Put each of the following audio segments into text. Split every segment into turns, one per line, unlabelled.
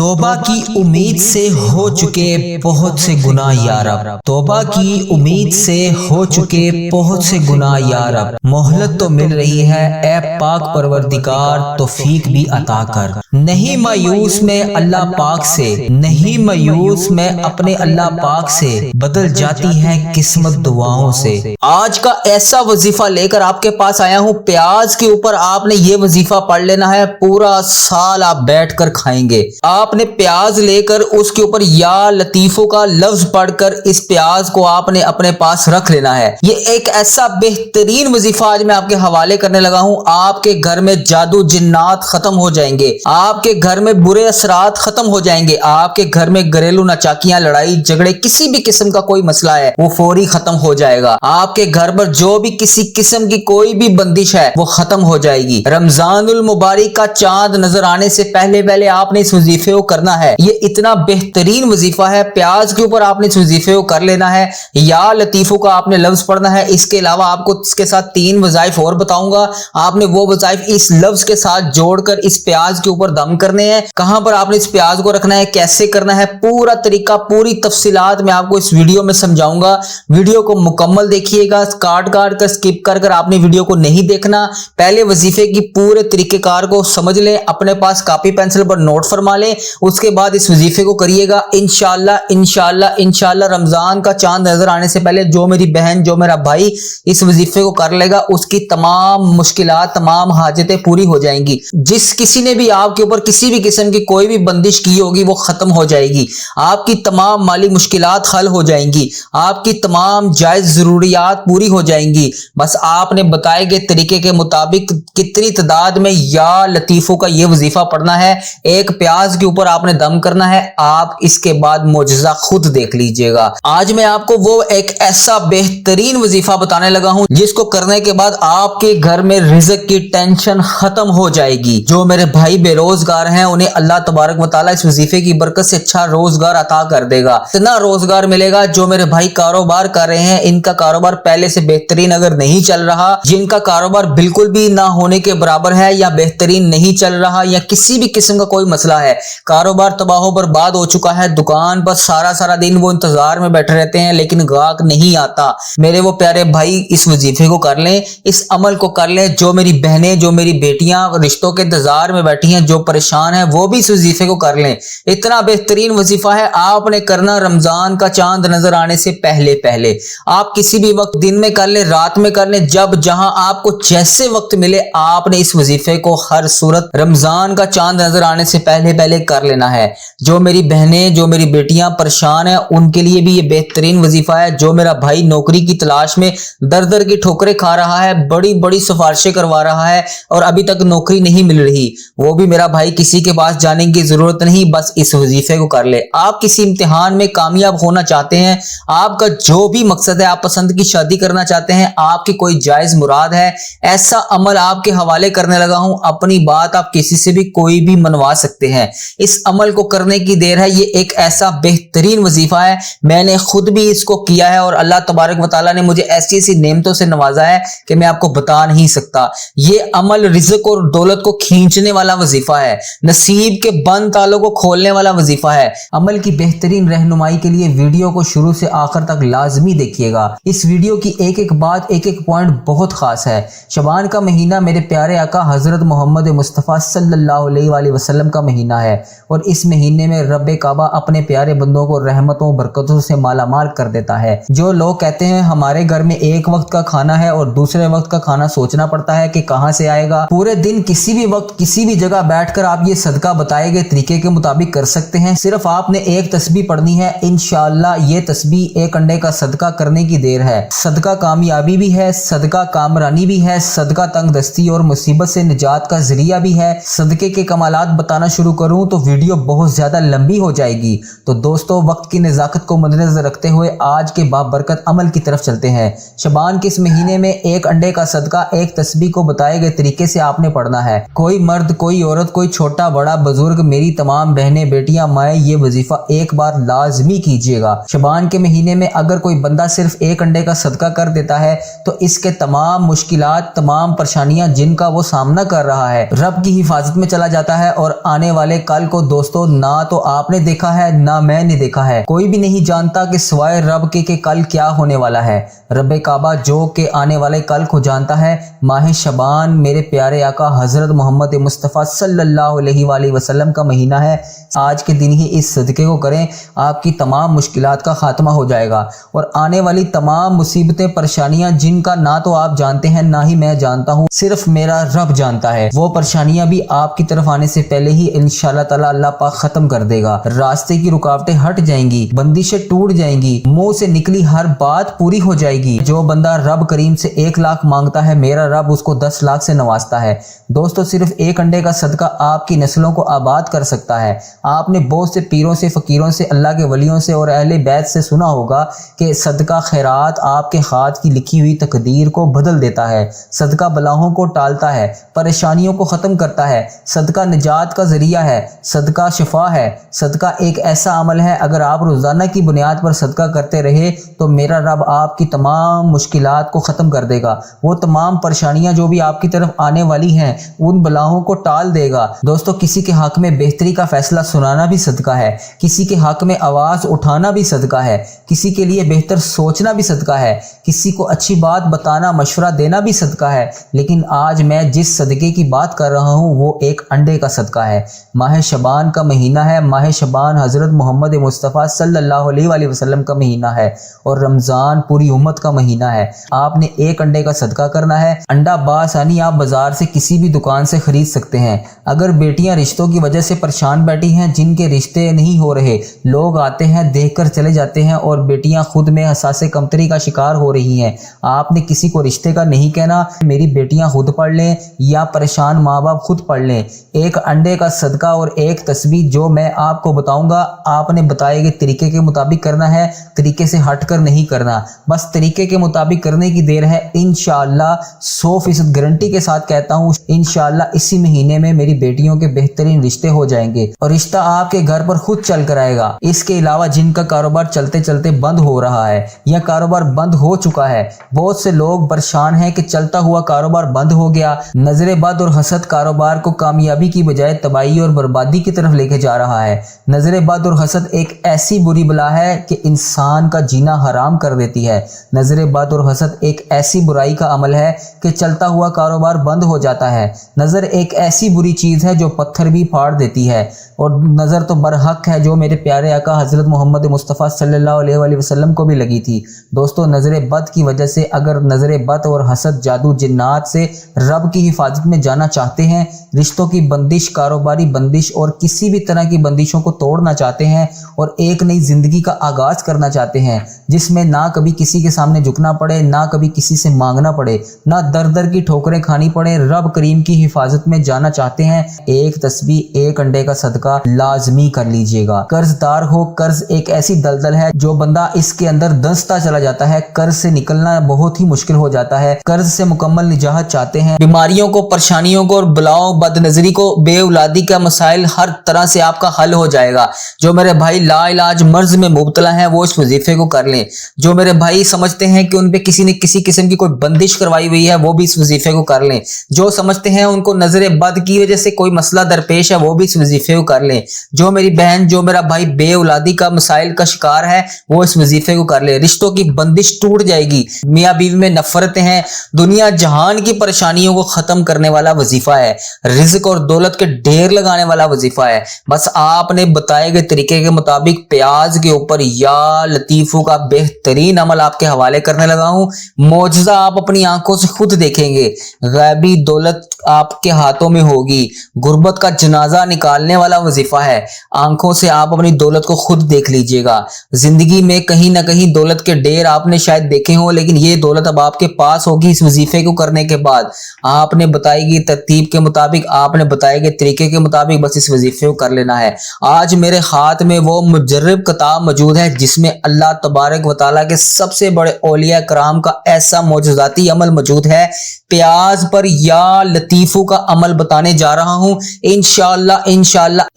توبہ کی امید سے ہو چکے بہت سے گناہ یا رب، توبہ کی امید سے ہو چکے بہت سے گناہ یا رب، مہلت تو مل رہی ہے اے پاک پروردگار، توفیق بھی عطا کر۔ نہیں مایوس میں اللہ پاک سے، نہیں مایوس میں اپنے اللہ پاک سے، بدل جاتی ہے قسمت دعاؤں سے۔ آج کا ایسا وظیفہ لے کر آپ کے پاس آیا ہوں، پیاز کے اوپر آپ نے یہ وظیفہ پڑھ لینا ہے، پورا سال آپ بیٹھ کر کھائیں گے۔ آپ نے پیاز لے کر اس کے اوپر یا لطیفوں کا لفظ پڑھ کر اس پیاز کو آپ نے اپنے پاس رکھ لینا ہے۔ یہ ایک ایسا بہترین وظیفہ آج میں آپ کے حوالے کرنے لگا ہوں، آپ کے گھر میں جادو جنات ختم ہو جائیں گے، آپ کے گھر میں برے اثرات ختم ہو جائیں گے، آپ کے گھر میں گھریلو ناچاکیاں، لڑائی جھگڑے، کسی بھی قسم کا کوئی مسئلہ ہے وہ فوری ختم ہو جائے گا۔ آپ کے گھر پر جو بھی کسی قسم کی کوئی بھی بندش ہے وہ ختم ہو جائے گی۔ رمضان المبارک کا چاند نظر آنے سے پہلے آپ نے اس وظیفے کو کرنا ہے۔ یہ اتنا بہترین وظیفہ ہے، پیاز کے اوپر آپ نے اس وظیفے کو کر لینا ہے، یا لطیفوں کا آپ نے لفظ پڑھنا ہے۔ اس کے علاوہ آپ کو اس کے ساتھ 3 وظائف اور بتاؤں گا، آپ نے وہ وظائف اس لفظ کے ساتھ جوڑ کر اس پیاز کے اوپر دم کرنے ہیں۔ کہاں پر آپ نے اس پیاز کو رکھنا ہے، کیسے کرنا ہے، پورا طریقہ، پوری تفصیلات میں آپ کو اس ویڈیو میں سمجھاؤں گا۔ ویڈیو کو مکمل دیکھیے گا، کاٹ کر سکپ کر آپ نے ویڈیو کو نہیں دیکھنا۔ پہلے وظیفے کی پورے طریقہ کار کو سمجھ لیں، اپنے پاس کاپی پینسل پر نوٹ فرما لیں، اس کے بعد اس وظیفے کو کریے گا۔ انشاءاللہ رمضان کا چاند نظر آنے سے پہلے جو میری بہن، جو میرا بھائی اس وظیفے کو کر لے گا، اس کی تمام مشکلات، تمام حاجتیں پوری ہو جائیں گی۔ جس کسی نے بھی آپ کے اوپر کسی بھی قسم کی کوئی بھی بندش کی ہوگی وہ ختم ہو جائے گی، آپ کی تمام مالی مشکلات حل ہو جائیں گی، آپ کی تمام جائز ضروریات پوری ہو جائیں گی۔ بس آپ نے بتائے گئے طریقے کے مطابق کتنی تعداد میں یا لطیفوں کا یہ وظیفہ پڑھنا ہے، ایک پیاز کے اوپر آپ نے دم کرنا ہے، آپ اس کے بعد معجزہ خود دیکھ لیجئے گا۔ آج میں آپ کو وہ ایک ایسا بہترین وظیفہ بتانے لگا ہوں جس کو کرنے کے بعد آپ کے گھر میں رزق کی ٹینشن ختم ہو جائے گی۔ جو میرے بھائی بے روزگار ہیں انہیں اللہ تبارک و تعالیٰ اس وظیفے کی برکت سے اچھا روزگار عطا کر دے گا، اتنا روزگار ملے گا۔ جو میرے بھائی کاروبار کر رہے ہیں، ان کا کاروبار پہلے سے بہترین اگر نہیں چل رہا، جن کا کاروبار بالکل بھی نہ ہونے کے برابر ہے یا بہترین نہیں چل رہا، یا کسی بھی قسم کا کوئی مسئلہ ہے، کاروبار تباہ و برباد ہو چکا ہے، دکان پر سارا دن وہ انتظار میں بیٹھے رہتے ہیں لیکن گاہک نہیں آتا، میرے وہ پیارے بھائی اس وظیفے کو کر لیں، اس عمل کو کر لیں۔ جو میری بہنیں، جو میری بیٹیاں رشتوں کے انتظار میں بیٹھی ہیں، جو پریشان ہیں، وہ بھی اس وظیفے کو کر لیں۔ اتنا بہترین وظیفہ ہے، آپ نے کرنا رمضان کا چاند نظر آنے سے پہلے۔ آپ کسی بھی وقت، دن میں کر لیں، رات میں کر لیں، جب جہاں آپ کو جیسے وقت ملے، آپ نے اس وظیفے کو ہر صورت رمضان کا چاند نظر آنے سے پہلے کر لینا ہے۔ جو میری بہنیں، جو میری بیٹیاں پریشان ہیں، ان کے لیے بھی یہ بہترین وظیفہ ہے۔ جو میرا بھائی نوکری کی تلاش میں در کی ٹھوکریں کھا رہا ہے، بڑی سفارشیں کروا رہا ہے اور ابھی تک نوکری نہیں مل رہی، وہ بھی میرا بھائی کسی کے پاس جانے کی ضرورت نہیں، بس اس وظیفے کو کر لے۔ آپ کسی امتحان میں کامیاب ہونا چاہتے ہیں، آپ کا جو بھی مقصد ہے، آپ پسند کی شادی کرنا چاہتے ہیں، آپ کی کوئی جائز مراد ہے، ایسا عمل آپ کے حوالے کرنے لگا ہوں۔ اپنی بات آپ کسی سے بھی کوئی بھی منوا سکتے ہیں، اس عمل کو کرنے کی دیر ہے۔ یہ ایک ایسا بہترین وظیفہ ہے، میں نے خود بھی اس کو کیا ہے اور اللہ تبارک و تعالیٰ نے مجھے ایسی نعمتوں سے نوازا ہے کہ میں آپ کو بتا نہیں سکتا۔ یہ عمل رزق اور دولت کو کھینچنے والا وظیفہ ہے، نصیب کے بند تالوں کو کھولنے والا وظیفہ ہے۔ عمل کی بہترین رہنمائی کے لیے ویڈیو کو شروع سے آخر تک لازمی دیکھیے گا۔ اس ویڈیو کی ایک بات، ایک پوائنٹ بہت خاص ہے۔ شعبان کا مہینہ میرے پیارے آقا حضرت محمد مصطفیٰ صلی اللہ علیہ وآلہ وسلم کا مہینہ ہے، اور اس مہینے میں رب کعبہ اپنے پیارے بندوں کو رحمتوں برکتوں سے مالا مال کر دیتا ہے۔ جو لوگ کہتے ہیں ہمارے گھر میں ایک وقت کا کھانا ہے اور دوسرے وقت کا کھانا سوچنا پڑتا ہے کہ کہاں سے آئے گا، پورے دن کسی بھی وقت کسی بھی جگہ بیٹھ کر آپ یہ صدقہ بتائے گئے طریقے کے مطابق کر سکتے ہیں۔ صرف آپ نے ایک تسبیح پڑھنی ہے، انشاءاللہ یہ تسبیح ایک انڈے کا صدقہ کرنے کی دیر ہے۔ صدقہ کامیابی بھی ہے، صدقہ کامرانی بھی ہے، صدقہ تنگ دستی اور مصیبت سے نجات کا ذریعہ بھی ہے۔ صدقے کے کمالات بتانا شروع کروں تو ویڈیو بہت زیادہ لمبی ہو جائے گی، تو دوستو وقت کی نزاکت کو مد نظر رکھتے ہوئے آج کے بابرکت عمل کی طرف چلتے ہیں۔ شعبان کے اس مہینے میں ایک انڈے کا صدقہ ایک تسبیح کو بتائے گئے طریقے سے آپ نے پڑھنا ہے۔ کوئی مرد، کوئی عورت، کوئی چھوٹا بڑا بزرگ، میری تمام بہنیں، بیٹیاں، مائیں، یہ وظیفہ ایک بار لازمی کیجیے گا۔ شعبان کے مہینے میں اگر کوئی بندہ صرف ایک انڈے کا صدقہ کر دیتا ہے تو اس کے تمام مشکلات، تمام پریشانیاں جن کا وہ سامنا کر رہا ہے، رب کی حفاظت میں چلا جاتا ہے اور آنے والے کل کو دوستو نہ تو آپ نے دیکھا ہے نہ میں نے دیکھا ہے، کوئی بھی نہیں جانتا کہ سوائے رب کے کہ کل کیا ہونے والا ہے۔ رب کعبہ جو کہ آنے والے کل کو جانتا ہے۔ ماہ شعبان میرے پیارے آقا حضرت محمد مصطفیٰ صلی اللہ علیہ وآلہ وسلم کا مہینہ ہے۔ آج کے دن ہی اس صدقے کو کریں، آپ کی تمام مشکلات کا خاتمہ ہو جائے گا، اور آنے والی تمام مصیبتیں پریشانیاں جن کا نہ تو آپ جانتے ہیں نہ ہی میں جانتا ہوں، صرف میرا رب جانتا ہے، وہ پریشانیاں بھی آپ کی طرف آنے سے پہلے ہی انشاءاللہ تعالی اللہ پاک ختم کر دے گا۔ راستے کی رکاوٹیں ہٹ جائیں گی، بندشیں ٹوٹ جائیں گی، منہ سے نکلی ہر بات پوری ہو جائے گی۔ جو بندہ رب کریم سے 1 لاکھ مانگتا ہے، میرا رب اس کو 10 لاکھ سے نوازتا ہے۔ دوستو صرف ایک انڈے کا صدقہ آپ کی نسلوں کو آباد کر سکتا ہے۔ آپ نے بہت سے پیروں سے، فقیروں سے، اللہ کے ولیوں سے اور اہل بیت سے سنا ہوگا کہ صدقہ خیرات آپ کے ہاتھ کی لکھی ہوئی تقدیر کو بدل دیتا ہے، صدقہ بلاؤں کو ٹالتا ہے، پریشانیوں کو ختم کرتا ہے، صدقہ نجات کا ذریعہ ہے، صدقہ شفا ہے۔ صدقہ ایک ایسا عمل ہے، اگر آپ روزانہ کی بنیاد پر صدقہ کرتے رہے تو میرا رب آپ کی تمام مشکلات کو ختم کر دے گا، وہ تمام پریشانیاں جو بھی آپ کی طرف آنے والی ہیں ان بلاؤں کو ٹال دے گا۔ دوستو کسی کے حق میں بہتری کا فیصلہ سنانا بھی صدقہ ہے، کسی کے حق میں آواز اٹھانا بھی صدقہ ہے، کسی کے لیے بہتر سوچنا بھی صدقہ ہے، کسی کو اچھی بات بتانا، مشورہ دینا بھی صدقہ ہے۔ لیکن آج میں جس صدقے کی بات کر رہا ہوں وہ ایک انڈے کا صدقہ ہے۔ ماہ شعبان کا مہینہ ہے، ماہ شعبان حضرت محمد مصطفیٰ صلی اللہ علیہ وآلہ وسلم کا مہینہ ہے، اور رمضان پوری امت کا مہینہ ہے۔ آپ نے ایک انڈے کا صدقہ کرنا ہے۔ انڈا بآسانی آپ بازار سے کسی بھی دکان سے خرید سکتے ہیں۔ اگر بیٹیاں رشتوں کی وجہ سے پریشان بیٹھی ہیں، جن کے رشتے نہیں ہو رہے، لوگ آتے ہیں دیکھ کر چلے جاتے ہیں، اور بیٹیاں خود میں حساس کمتری کا شکار ہو رہی ہیں، آپ نے کسی کو رشتے کا نہیں کہنا، میری بیٹیاں خود پڑھ لیں یا پریشان ماں باپ خود پڑھ لیں۔ ایک انڈے کا صدقہ اور ایک تسبیح جو میں آپ کو بتاؤں گا، آپ نے بتائے گئے طریقے کے مطابق کرنا ہے، طریقے سے ہٹ کر نہیں کرنا، بس طریقے کے مطابق کرنے کی دیر ہے۔ انشاءاللہ 100% گارنٹی کے ساتھ کہتا ہوں، انشاءاللہ اسی مہینے میں میری بیٹیوں کے بہترین رشتے ہو جائیں گے، اور رشتہ آپ کے گھر پر خود چل کر آئے گا۔ اس کے علاوہ جن کا کاروبار چلتے چلتے بند ہو رہا ہے یا کاروبار بند ہو چکا ہے، بہت سے لوگ پریشان ہیں کہ چلتا ہوا کاروبار بند ہو گیا۔ نظر بد اور حسد کاروبار کو کامیابی کی بجائے تباہی اور بربادی کی طرف لے کے جا رہا ہے۔ نظر بد اور حسد ایک ایسی بری بلا ہے کہ انسان کا جینا حرام کر دیتی ہے۔ نظر بد اور حسد ایک ایسی برائی کا عمل ہے کہ چلتا ہوا کاروبار بند ہو جاتا ہے۔ نظر ایک ایسی بری چیز ہے جو پتھر بھی پھاڑ دیتی ہے، اور نظر تو برحق ہے جو میرے پیارے آقا حضرت محمد مصطفیٰ صلی اللہ علیہ وآلہ وسلم کو بھی لگی تھی۔ دوستو نظر بد کی وجہ سے اگر نظر بد اور حسد، جادو، جنات سے رب کی حفاظت میں جانا چاہتے ہیں، رشتوں کی بندش، کاروباری بندش اور کسی بھی طرح کی بندشوں کو توڑنا چاہتے ہیں، اور ایک نئی زندگی کا آغاز کرنا چاہتے ہیں جس میں نہ کبھی کسی کے سامنے جھکنا پڑے، نہ کبھی کسی سے مانگنا پڑے، نہ در در کی ٹھوکریں کھانی پڑے، رب کریم کی حفاظت میں جانا چاہتے ہیں، ایک تسبیح، ایک انڈے کا صدقہ لازمی کر لیجئے گا۔ قرض دار ہو، قرض ایک ایسی دلدل ہے جو بندہ اس کے اندر دھنستا چلا جاتا ہے، قرض سے نکلنا بہت ہی مشکل ہو جاتا ہے۔ قرض سے مکمل نجات چاہتے ہیں، بیماریوں کو، پریشانیوں کو، بلاؤں، بد نظری کو، بے اولادی کا مسائل، ہر طرح سے آپ کا حل ہو جائے گا۔ جو میرے بھائی لا علاج مرض میں مبتلا ہیں وہ اس وظیفے کو کر لیں۔ جو میرے بھائی سمجھتے ہیں کہ ان پہ کسی نے کسی قسم کی کوئی بندش کروائی ہوئی ہے وہ بھی اس وظیفے کو کر لیں۔ جو سمجھتے ہیں ان کو نظر بد کی وجہ سے کوئی مسئلہ درپیش ہے وہ بھی اس وظیفے کو کر لیں۔ جو میری بہن، جو میرا بھائی بے اولادی کا مسائل کا شکار ہے وہ اس وظیفے کو کر لے، رشتوں کی بندش ٹوٹ جائے گی، میاں بیوی میں نفرتیں ہیں، دنیا جہان کی پریشانیوں کو ختم کرنے والا وظیفہ ہے، رزق اور دولت کے ڈھیر لگانے والا وظیفہ ہے۔ بس آپ نے بتائے گئے طریقے کے مطابق پیاز کے اوپر یا لطیفوں کا بہترین عمل آپ کے حوالے کرنے لگا ہوں، معجزہ آپ اپنی آنکھوں سے خود دیکھیں گے، غیبی دولت آپ کے ہاتھوں میں ہوگی، غربت کا جنازہ نکالنے والا وظیفہ ہے، آنکھوں سے آپ اپنی دولت کو خود دیکھ لیجئے گا۔ زندگی میں کہیں نہ کہیں دولت کے ڈھیر آپ نے شاید دیکھے ہوں، لیکن یہ دولت اب آپ کے پاس ہوگی اس وظیفے کو کرنے کے بعد۔ آپ نے بتائی گئی ترتیب کے مطابق، آپ نے بتائے گئے طریقے کے مطابق بس اس وظیفے کو کر لینا ہے۔ آج میرے ہاتھ میں وہ مجرب کتاب موجود ہے جس میں اللہ تبارک و تعالیٰ کے سب سے بڑے اولیاء کرام کا ایسا معجزاتی عمل موجود ہے۔ پیاز پر یا لطیفوں کا عمل بتانے جا رہا ہوں۔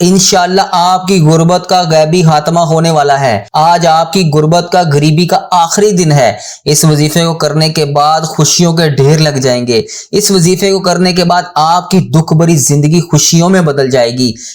انشاءاللہ آپ کی غربت کا غیبی خاتمہ ہونے والا ہے۔ آج آپ کی غربت کا، غریبی کا آخری دن ہے۔ اس وظیفے کو کرنے کے بعد خوشیوں کے ڈھیر لگ جائیں گے۔ اس وظیفے کو کرنے کے بعد آپ کی دکھ بھری زندگی خوشیوں میں بدل جائے گی۔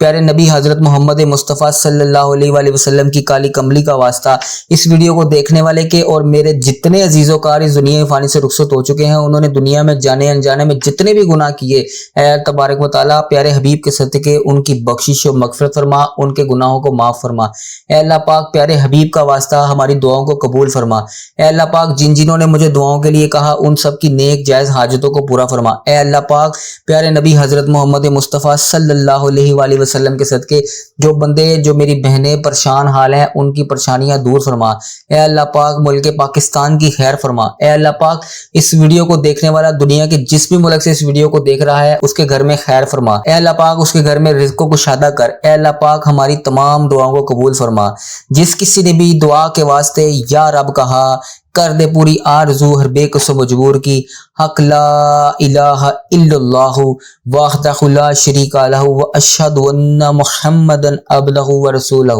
پیارے نبی حضرت محمد مصطفیٰ صلی اللہ علیہ وآلہ وسلم کی کالی کملی کا واسطہ اس ویڈیو کو دیکھنے والے کے اور میرے جتنے عزیز و کار اس دنیا فانی سے رخصت ہو چکے ہیں، انہوں نے دنیا میں جانے انجانے میں جتنے بھی گناہ کیے، اے تبارک و تعالیٰ پیارے حبیب کے صدقے ان کی بخشش و مغفرت فرما، ان کے گناہوں کو معاف فرما۔ اے اللہ پاک پیارے حبیب کا واسطہ ہماری دعاؤں کو قبول فرما۔ اے اللہ پاک جنہوں نے مجھے دعاؤں کے لیے کہا ان سب کی نیک جائز حاجتوں کو پورا فرما۔ اے اللہ پاک پیارے نبی حضرت محمد مصطفیٰ صلی اللہ علیہ وآلہ وسلم کے صدقے جو بندے جو میری بہنیں پریشان حال ہیں ان کی پریشانیاں دور فرما۔ اے اللہ پاک ملک پاکستان کی خیر فرما۔ اے اللہ پاک اس ویڈیو کو دیکھنے والا دنیا کے جس بھی ملک سے اس ویڈیو کو دیکھ رہا ہے اس کے گھر میں خیر فرما۔ اے اللہ پاک اس کے گھر میں رزق کو کشادہ کر۔ اے اللہ پاک ہماری تمام دعاؤں کو قبول فرما۔ جس کسی نے بھی دعا کے واسطے یا رب کہا کر دے پوری آرزو ہر بے کس و مجبور کی، حق لا الہ الا اللہ وحدہ لا شریک لہ واشہد ان محمدا عبدہ ورسولہ،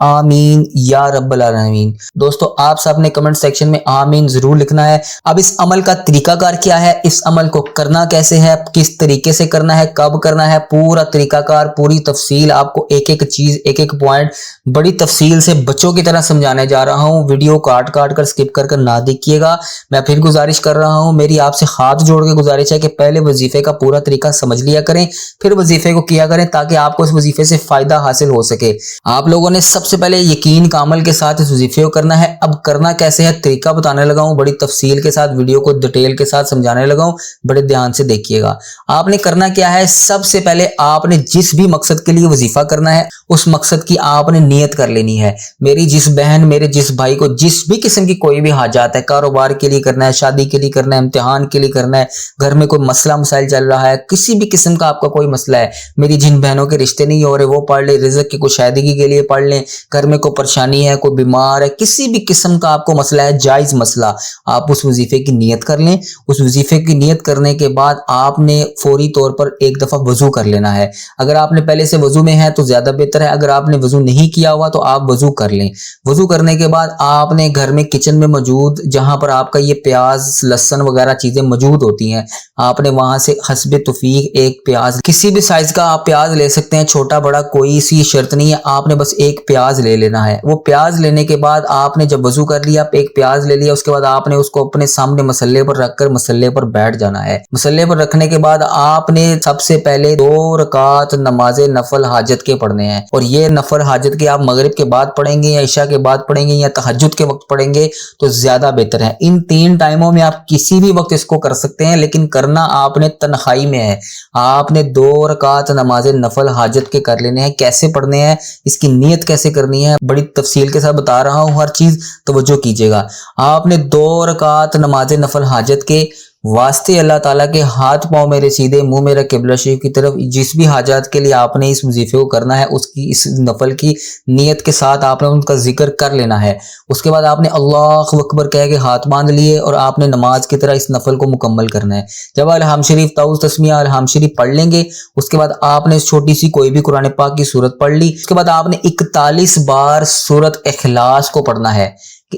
آمین یا رب العالمین۔ دوستو آپ سب نے کمنٹ سیکشن میں آمین ضرور لکھنا ہے۔ اب اس عمل کا طریقہ کار کیا ہے، اس عمل کو کرنا کیسے ہے، کس طریقے سے کرنا ہے، کب کرنا ہے، پورا طریقہ کار پوری تفصیل آپ کو ایک ایک چیز ایک ایک پوائنٹ بڑی تفصیل سے بچوں کی طرح سمجھانے جا رہا ہوں۔ ویڈیو کاٹ کر سکپ کر نہ دیکھیے گا۔ میں پھر گزارش کر رہا ہوں، میری آپ سے ہاتھ جوڑ کے گزارش ہے کہ پہلے وظیفے کا پورا طریقہ سمجھ لیا کریں، پھر وظیفے کو کیا کریں تاکہ آپ کو اس وظیفے سے فائدہ حاصل ہو سکے۔ آپ لوگوں نے سب سے پہلے یقین کا عمل کے ساتھ اس وظیفے کو کرنا ہے۔ اب کرنا کیسے ہے طریقہ بتانے لگا ہوں، بڑی تفصیل کے ساتھ ویڈیو کو ڈیٹیل کے ساتھ سمجھانے لگا ہوں، بڑے دھیان سے دیکھیے گا۔ آپ نے کرنا کیا ہے، سب سے پہلے آپ نے جس بھی مقصد کے لیے وظیفہ کرنا ہے اس مقصد کی آپ نے نیت کر لینی ہے۔ میری جس بہن میرے جس بھائی کو جس بھی قسم کی کوئی بھی حاجات ہے، کاروبار کے لیے کرنا ہے، شادی کے لیے کرنا ہے، امتحان کے لیے کرنا ہے، گھر میں کوئی مسئلہ مسائل چل رہا ہے، کسی بھی قسم کا آپ کا کوئی مسئلہ ہے، میری جن بہنوں کے رشتے نہیں ہو رہے وہ پڑھ لیں، رزق کی کشادگی کے لیے پڑھ لیں، گھر میں کوئی پریشانی ہے، کوئی بیمار ہے، کسی بھی قسم کا آپ کو مسئلہ ہے، جائز مسئلہ، آپ اس وظیفے کی نیت کر لیں۔ اس وظیفے کی نیت کرنے کے بعد آپ نے فوری طور پر ایک دفعہ وضو کر لینا ہے۔ اگر آپ نے پہلے سے وضو میں ہے تو زیادہ بہتر ہے، اگر آپ نے وضو نہیں کیا ہوا تو آپ وضو کر لیں۔ وضو کرنے کے بعد آپ نے گھر میں کچن میں موجود جہاں پر آپ کا یہ پیاز لہسن وغیرہ چیزیں موجود ہوتی ہیں، آپ نے وہاں سے حسب توفیق ایک پیاز، کسی بھی سائز کا آپ پیاز لے سکتے ہیں، چھوٹا بڑا کوئی سی شرط نہیں ہے، آپ نے بس ایک پیاز لے لینا ہے۔ وہ پیاز لینے کے بعد آپ نے جب وضو کر لیا، ایک پیاز لے لیا، اس کے بعد آپ نے اس کو اپنے سامنے مسلے پر رکھ کر مسلے پر بیٹھ جانا ہے۔ مسلے پر رکھنے کے بعد آپ نے سب سے پہلے 2 رکعت نماز نفل حاجت کے پڑھنے ہیں، اور یہ نفل حاجت کے آپ مغرب کے بعد پڑھیں گے یا عشاء کے بعد پڑھیں گے یا تہجد کے وقت پڑھیں گے تو زیادہ بہتر ہے۔ ان 3 ٹائموں میں آپ کسی بھی وقت اس کو کر سکتے ہیں، لیکن کرنا آپ نے تنہائی میں ہے۔ آپ نے 2 رکعت نماز نفل حاجت کے کر لینے ہیں۔ کیسے پڑھنے ہیں، اس کی نیت کیسے کرنی ہے، بڑی تفصیل کے ساتھ بتا رہا ہوں، ہر چیز توجہ کیجیے گا۔ آپ نے 2 رکعت نماز نفل حاجت کے واسطے اللہ تعالیٰ کے ہاتھ پاؤں میرے سیدھے، منہ میرا قبلہ شریف کی طرف، جس بھی حاجات کے لیے آپ نے اس وظیفے کو کرنا ہے اس کی اس نفل کی نیت کے ساتھ آپ نے ان کا ذکر کر لینا ہے۔ اس کے بعد آپ نے اللہ اکبر کہہ کے ہاتھ باندھ لیے اور آپ نے نماز کی طرح اس نفل کو مکمل کرنا ہے۔ جب الحمد شریف تعوذ تسمیہ الحمد شریف پڑھ لیں گے، اس کے بعد آپ نے چھوٹی سی کوئی بھی قرآن پاک کی سورت پڑھ لی۔ اس کے بعد آپ نے 41 بار سورت اخلاص کو پڑھنا ہے،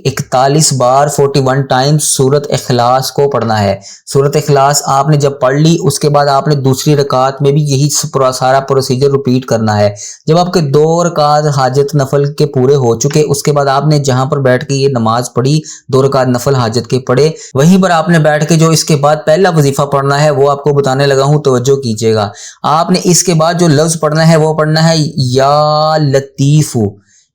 41 بار 41 ٹائم سورت اخلاص کو پڑھنا ہے۔ سورت اخلاص آپ نے جب پڑھ لی، اس کے بعد آپ نے دوسری رکعت میں بھی یہی سارا پروسیجر ریپیٹ کرنا ہے۔ جب آپ کے 2 رکعت حاجت نفل کے پورے ہو چکے، اس کے بعد آپ نے جہاں پر بیٹھ کے یہ نماز پڑھی، 2 رکعت نفل حاجت کے پڑھے، وہیں پر آپ نے بیٹھ کے جو اس کے بعد پہلا وظیفہ پڑھنا ہے وہ آپ کو بتانے لگا ہوں، توجہ کیجیے گا۔ آپ نے اس کے بعد جو لفظ پڑھنا ہے وہ پڑھنا ہے یا لطیف،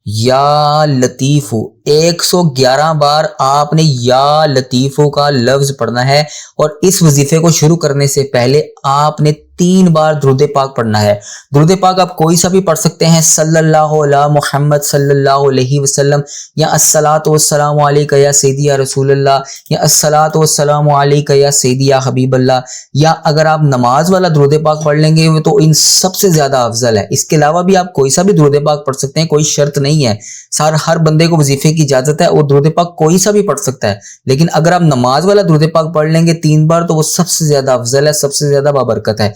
یا لطیف، 111 بار آپ نے یا لطیفو کا لفظ پڑھنا ہے۔ اور اس وظیفے کو شروع کرنے سے پہلے آپ نے 3 بار درود پاک پڑھنا ہے۔ درود پاک آپ کوئی سا بھی پڑھ سکتے ہیں، صلی اللہ علی محمد صلی اللہ علیہ وسلم، یا الصلاۃ والسلام علیک یا سیدی یا رسول اللہ، یا الصلاۃ والسلام علیک یا سیدی یا حبیب اللہ، یا اگر آپ نماز والا درود پاک پڑھ لیں گے تو ان سب سے زیادہ افضل ہے۔ اس کے علاوہ بھی آپ کوئی سا بھی درود پاک پڑھ سکتے ہیں، کوئی شرط نہیں ہے، ہر بندے کو وظیفے کی اجازت ہے، وہ درود پاک کوئی سا بھی پڑھ سکتا ہے، لیکن اگر آپ نماز والا درود پاک پڑھ لیں گے 3 بار تو وہ سب سے زیادہ افضل ہے، سب سے زیادہ بابرکت ہے۔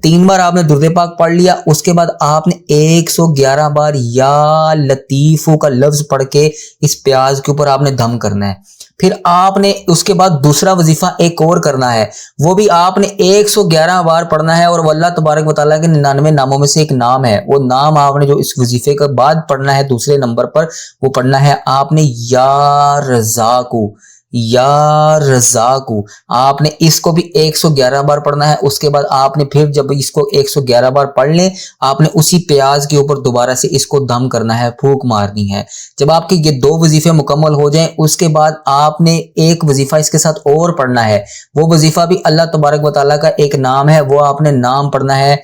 3 بار آپ نے درود پاک پڑھ لیا، اس کے بعد آپ نے 111 بار یا لطیفو کا لفظ پڑھ کے اس پیاز کے اوپر آپ نے دم کرنا ہے۔ پھر آپ نے اس کے بعد دوسرا وظیفہ ایک اور کرنا ہے، وہ بھی آپ نے 111 بار پڑھنا ہے، اور وہ اللہ تبارک و تعالیٰ کے 99 ناموں میں سے ایک نام ہے، وہ نام آپ نے جو اس وظیفے کے بعد پڑھنا ہے دوسرے نمبر پر، وہ پڑھنا ہے آپ نے یا رزاقو، یا رزاقو۔ آپ نے اس کو بھی 111 بار پڑھنا ہے۔ اس کے بعد آپ نے پھر جب اس کو 111 بار پڑھ لیں، آپ نے اسی پیاز کے اوپر دوبارہ سے اس کو دم کرنا ہے، پھونک مارنی ہے۔ جب آپ کے یہ 2 وظیفے مکمل ہو جائیں، اس کے بعد آپ نے ایک وظیفہ اس کے ساتھ اور پڑھنا ہے، وہ وظیفہ بھی اللہ تبارک و تعالیٰ کا ایک نام ہے، وہ آپ نے نام پڑھنا ہے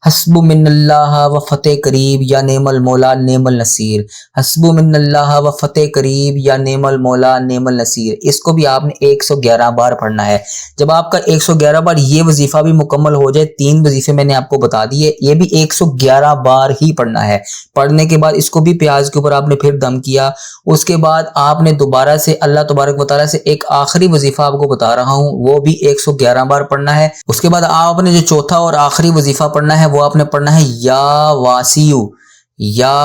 حسب من اللہ و فتح قریب یا نعم المولا نعم النصیر، حسب من اللہ و فتح قریب یا نعم المولا نعم النصیر۔ اس کو بھی آپ نے 111 بار پڑھنا ہے۔ جب آپ کا 111 بار یہ وظیفہ بھی مکمل ہو جائے، 3 وظیفے میں نے آپ کو بتا دیے، یہ بھی 111 بار ہی پڑھنا ہے۔ پڑھنے کے بعد اس کو بھی پیاز کے اوپر آپ نے پھر دم کیا، اس کے بعد آپ نے دوبارہ سے اللہ تبارک و تعالیٰ سے ایک آخری وظیفہ آپ کو بتا رہا ہوں، وہ بھی 111 بار پڑھنا ہے۔ اس کے بعد آپ نے جو چوتھا اور آخری وظیفہ پڑھنا ہے، وہ آپ نے پڑھنا ہے یا واسیو، یا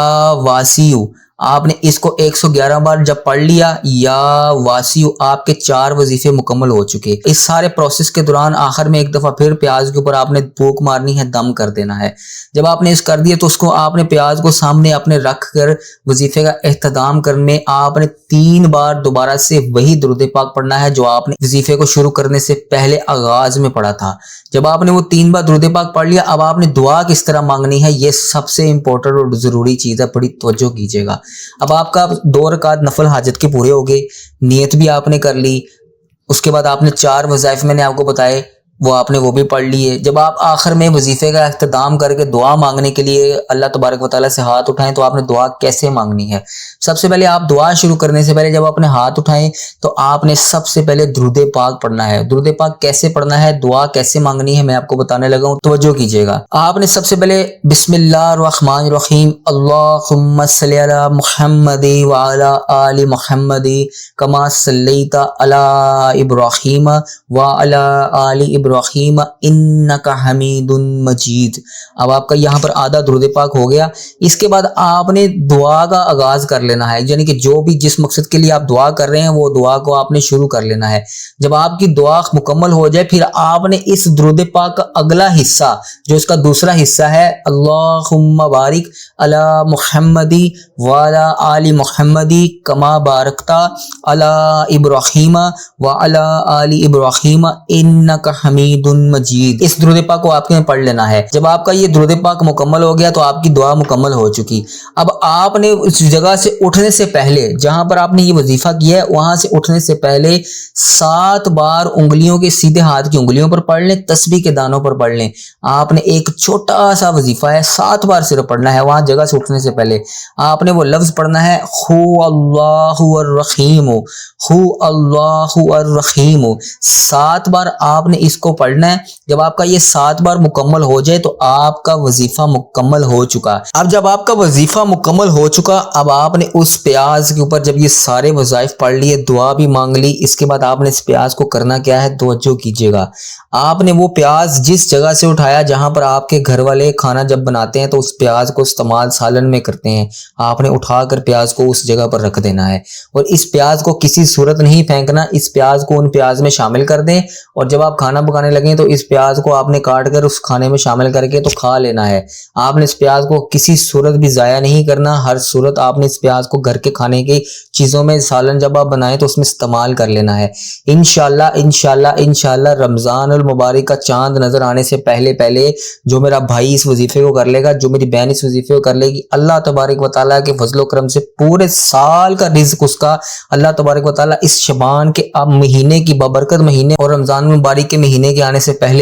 واسیو۔ آپ نے اس کو 111 بار جب پڑھ لیا، یا واسیو، آپ کے 4 وظیفے مکمل ہو چکے۔ اس سارے پروسیس کے دوران آخر میں ایک دفعہ پھر پیاز کے اوپر آپ نے پھونک مارنی ہے، دم کر دینا ہے۔ جب آپ نے اس کر دیا تو اس کو آپ نے پیاز کو سامنے اپنے رکھ کر وظیفے کا اختتام کرنے آپ نے 3 بار دوبارہ سے وہی درود پاک پڑھنا ہے جو آپ نے وظیفے کو شروع کرنے سے پہلے آغاز میں پڑھا تھا۔ جب آپ نے وہ 3 بار درود پاک پڑھ لیا، اب آپ نے دعا کس طرح مانگنی ہے، یہ سب سے امپورٹنٹ اور ضروری چیز ہے، بڑی توجہ کیجیے گا۔ اب آپ کا 2 رکعت نفل حاجت کے پورے ہو گئے، نیت بھی آپ نے کر لی، اس کے بعد آپ نے 4 وظائف میں نے آپ کو بتائے، وہ آپ نے وہ بھی پڑھ لیے۔ جب آپ آخر میں وظیفے کا اختتام کر کے دعا مانگنے کے لیے اللہ تبارک و تعالیٰ سے ہاتھ اٹھائیں تو آپ نے دعا کیسے مانگنی ہے؟ سب سے پہلے آپ دعا شروع کرنے سے پہلے جب اپنے ہاتھ اٹھائیں تو آپ نے سب سے پہلے درود پاک پڑھنا ہے۔ درود پاک کیسے پڑھنا ہے، دعا کیسے مانگنی ہے، میں آپ کو بتانے لگا ہوں، توجہ کیجیے گا۔ آپ نے سب سے پہلے بسم اللہ الرحمن الرحیم اللہم صلی علی محمد وعلی آل محمد کما صلیت علی ابراہیم وعلی آل ابراہیم انک حمید مجید۔ اب آپ کا یہاں پر آدھا درود پاک ہو گیا۔ اس کے بعد آپ نے دعا کا آغاز کر لینا ہے، یعنی کہ جو بھی جس مقصد کے لیے آپ دعا کر رہے ہیں وہ دعا کو آپ نے شروع کر لینا ہے۔ جب آپ کی دعا مکمل ہو جائے پھر آپ نے اس درود پاک کا اگلا حصہ جو اس کا دوسرا حصہ ہے اللہم بارک علی محمد وعلی آل محمد کما بارکت علی ابراہیم وعلی آل ابراہیم انک حمید مجید، اس درود پاک کو آپ نے پڑھ لینا ہے۔ جب آپ کا یہ درود پاک مکمل ہو گیا تو آپ کی دعا مکمل ہو چکی۔ اب آپ نے اس جگہ سے اٹھنے سے پہلے جہاں پر آپ نے یہ وظیفہ کیا ہے وہاں سے اٹھنے سے پہلے 7 بار انگلیوں کے سیدھے ہاتھ کی انگلیوں پر پڑھ لیں، تسبیح کے دانوں پر پڑھ لیں۔ آپ نے ایک چھوٹا سا وظیفہ ہے، 7 بار صرف پڑھنا ہے، وہاں جگہ سے اٹھنے سے پہلے آپ نے وہ لفظ پڑھنا ہے ہو اللہ الرحیم، ہو اللہ الرحیم، 7 بار آپ نے اس کو پڑھنا ہے۔ جب آپ کا یہ 7 بار مکمل ہو جائے تو آپ کا وظیفہ مکمل ہو چکا۔ اب جب آپ کا وظیفہ مکمل ہو چکا، اب آپ نے اس پیاز کے اوپر جب یہ سارے وظائف پڑھ لیے، دعا بھی مانگ لی، اس کے بعد آپ نے اس پیاز کو کرنا کیا ہے، توجہ کیجیے گا۔ آپ نے وہ پیاز جس جگہ سے اٹھایا جہاں پر آپ کے گھر والے کھانا جب بناتے ہیں تو اس پیاز کو استعمال سالن میں کرتے ہیں، آپ نے اٹھا کر پیاز کو اس جگہ پر رکھ دینا ہے، اور اس پیاز کو کسی صورت نہیں پھینکنا، اس پیاز کو ان پیاز میں شامل کر دیں، اور جب آپ کھانا پکانے لگیں تو اس پیاز کو آپ نے کاٹ کر اس کھانے میں شامل کر کے تو کھا لینا ہے۔ آپ نے اس پیاز کو کسی صورت بھی ضائع نہیں کرنا، ہر صورت آپ نے اس پیاز کو گھر کے کھانے کی چیزوں میں سالن جب آپ بنائیں تو اس میں استعمال کر لینا ہے۔ انشاءاللہ انشاءاللہ انشاءاللہ رمضان المبارک کا چاند نظر آنے سے پہلے جو میرا بھائی اس وظیفے کو کر لے گا، جو میری بہن اس وظیفے کو کر لے گی، اللہ تبارک و تعالیٰ کے فضل و کرم سے پورے سال کا رزق اس کا اللہ تبارک و تعالیٰ اس شعبان کے مہینے کی بابرکت مہینے اور رمضان المبارک کے مہینے کے آنے سے پہلے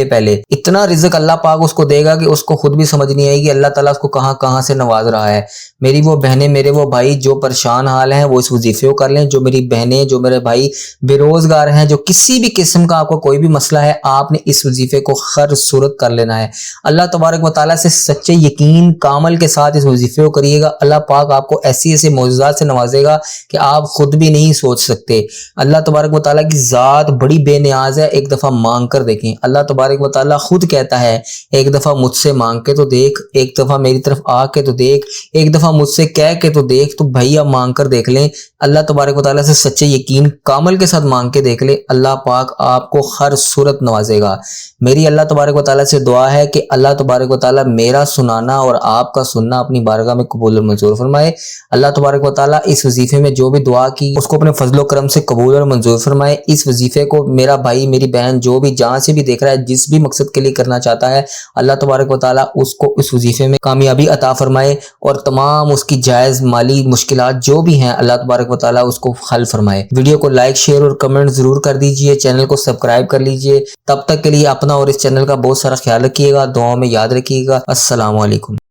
اتنا رزق اللہ پاک اس کو دے گا کہ اس کو خود بھی سمجھ نہیں آئے گی اللہ تعالیٰ اس کو کہاں کہاں سے نواز رہا ہے۔ میری وہ بہنیں، میرے وہ بھائی جو پریشان حال ہیں وہ اس وظیفے کو کر لیں، جو میری بہنیں، جو میرے بھائی بے روزگار ہیں، جو کسی بھی قسم کا آپ کو کوئی بھی مسئلہ ہے، آپ نے اس وظیفے کو ہر صورت کر لینا ہے۔ اللہ تبارک و تعالیٰ سے سچے یقین کامل کے ساتھ اس وظیفے کو کریے گا، اللہ پاک پاک آپ کو ایسی ایسے معجزات سے نوازے گا کہ آپ خود بھی نہیں سوچ سکتے۔ اللہ تبارک و تعالیٰ کی ذات بڑی بے نیاز ہے، ایک دفعہ مانگ کر دیکھیں۔ اللہ تبارک و تعالیٰ خود کہتا ہے ایک دفعہ مجھ سے مانگ کے تو دیکھ، ایک دفعہ میری طرف آ کے تو دیکھ، ایک دفعہ مجھ سے کہہ کے تو دیکھ۔ تو بھائی اب مانگ کر دیکھ لیں، اللہ تبارک و تعالیٰ سے سچے یقین کامل کے ساتھ مانگ کے دیکھ لیں، اللہ پاک آپ کو ہر صورت نوازے گا۔ میری اللہ تبارک و تعالیٰ سے دعا ہے کہ اللہ تبارک و تعالیٰ میرا سنانا اور آپ کا سننا اپنی بارگاہ میں قبول اور منظور فرمائے۔ اللہ تبارک و تعالیٰ اس وظیفے میں جو بھی دعا کی اس کو اپنے فضل و کرم سے قبول اور منظور فرمائے۔ اس وظیفے کو میرا بھائی میری بہن جو بھی جہاں سے بھی دیکھ رہا ہے، جس بھی مقصد کے لیے کرنا چاہتا ہے، اللہ تبارک و تعالیٰ اس کو اس وظیفے میں کامیابی عطا فرمائے اور تمام اس کی جائز مالی مشکلات جو بھی ہیں اللہ تبارک و تعالیٰ اس کو حل فرمائے۔ ویڈیو کو لائک شیئر اور کمنٹ ضرور کر دیجئے، چینل کو سبسکرائب کر لیجئے۔ تب تک کے لیے اپنا اور اس چینل کا بہت سارا خیال رکھیے گا، دعاؤں میں یاد رکھیے گا۔ السلام علیکم۔